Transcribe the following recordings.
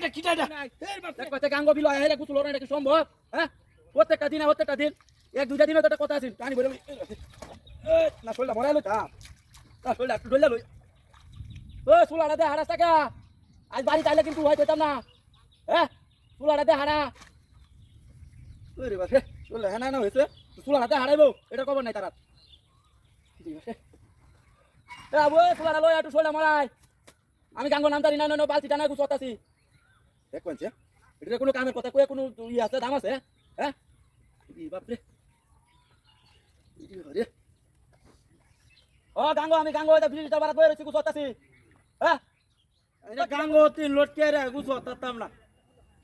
এটা কিটা এটা এই বাপ কত গাঙ্গ বিল আইলে কুতুল ওরা এটা কি সম্ভব হ্যাঁ প্রত্যেকটা দিন এক দুইটা দিন তো একটা কথা আছে পানি বলে না শোলটা মরে আলো তা শোলটা একটু ঢলে লই ও সুলাটা দে হারাস টাকা আজ বাড়ি চাইলে কিন্তু হয় যেতাম না হ্যাঁ সুলাটা দে হারা ওরে বাপ রে শোলটা হ্যাঁ না হয়েছে সুলাটা দে হারাইবো এটা খবর নাই তারা ঠিক আছে এ আবু সুলাটা লই একটু শোলটা মরাই আমি গাঙ্গ নাম জানি না না বালতি টানা গুছ আছি দেখ কোনছে এটা কোনো কামের কথা কই কোনো ই আছে দাম আছে হ্যাঁ ই বাপ রে ই রে ও গাঙ্গ আমি গাঙ্গ এটা বিলিটা বাড়া কই রইছি গুছ আছি হ্যাঁ এটা গাঙ্গ তিন লটকে রে গুছ হতাম না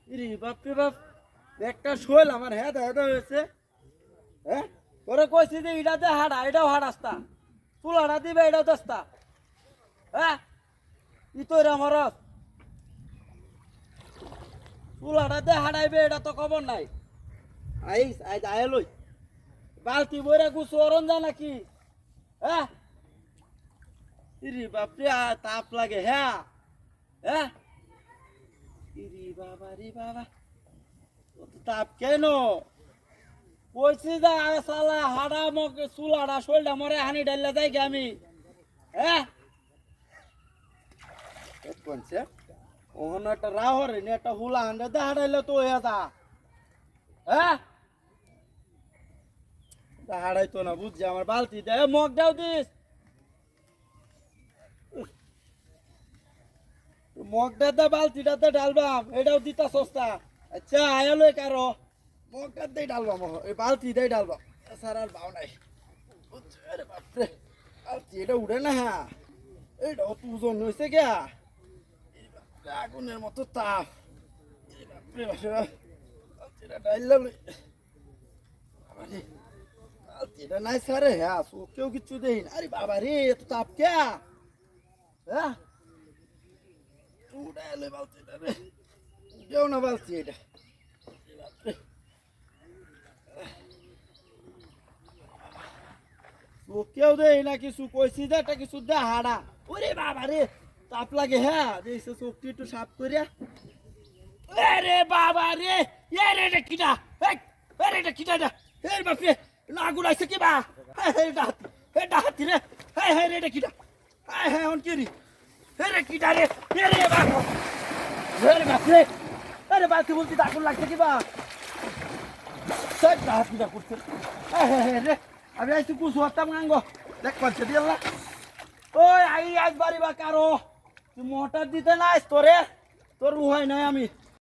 ইরি বাপ রে বাপ একটা শোল আমার হেদ হেদ হয়েছে হ্যাঁ তোরে কইছি যে এটাতে হাড়া এটাও হাড়াস্তা তুলাটা দিবে এটাও দস্তা হ্যাঁ ই তো রে মরস তুলাটাতে হাড়াইবে এটা তো খবর নাই আইস আইজ আয়লই বালতি বইরা গুছ অরঞ্জা নাকি হ্যাঁ ইরি বাপরে তাপ লাগে হ্যাঁ হ্যাঁ ইরি বাবা রে বাবা তাপ কেন কইছি যা সালা হাড়া মগে চুলাড়া শোলটা মরে হানি ডাইলা যাই গে আমি হ্যাঁ কোনছে ওহন একটা রাহরে নে একটা হুলা হান্ডে দা হাড়াইলে তো হয়ে যা হ্যাঁ দা হাড়াই তো না বুঝছি আমার বালতি দে মগ দাও দিস মগটাতে বালতিটাতে ডালবাম এটাও দিতা সস্তা আচ্ছা আয়ালো কারো মগটাতেই ডালবাম এই বালতিটাই ডালবাম স্যার আর বাও নাই আরে বাপরে বালতি এটা উঠে না হ্যাঁ এটাও তুজন হয়েছে কে আগুনের মতো তাপ বাপরে বাপরে বালতিটা ডাইলাম বালতিটা নাই স্যারে হ্যাঁ কেউ কিচ্ছু দেই না আরে বাবা রে এত তাপ কে হ্যাঁ উড়াইলে বালতিটা রে উঠেও না বালতি এটা কেউ দেই না কিছু কইছি যে একটা কিছু দে হাড়া ওরে বাবা রে তাপ লাগে হ্যাঁ দেখছে চোখটি একটু সাফ করিয়া আরে বাবা রে এটা কিটা এটা কিটা এর বাপরে লাগুন আইছে কি বা এটা হাতি রে এটা কিটা অন কি রে রে কিটা রে বাবা আরে বাপরে আরে বালতি বলতে আগুন লাগছে কি বা সব হাত কিটা করছে রে আমি আইছি কুসু হতাম গাঙ্গ দেখ পাচ্ছে দিয়াল্লা ওই আই আজ বাড়ি বা কারো তুই মোটর দিতে নাই তোরে তোর উহাই নাই আমি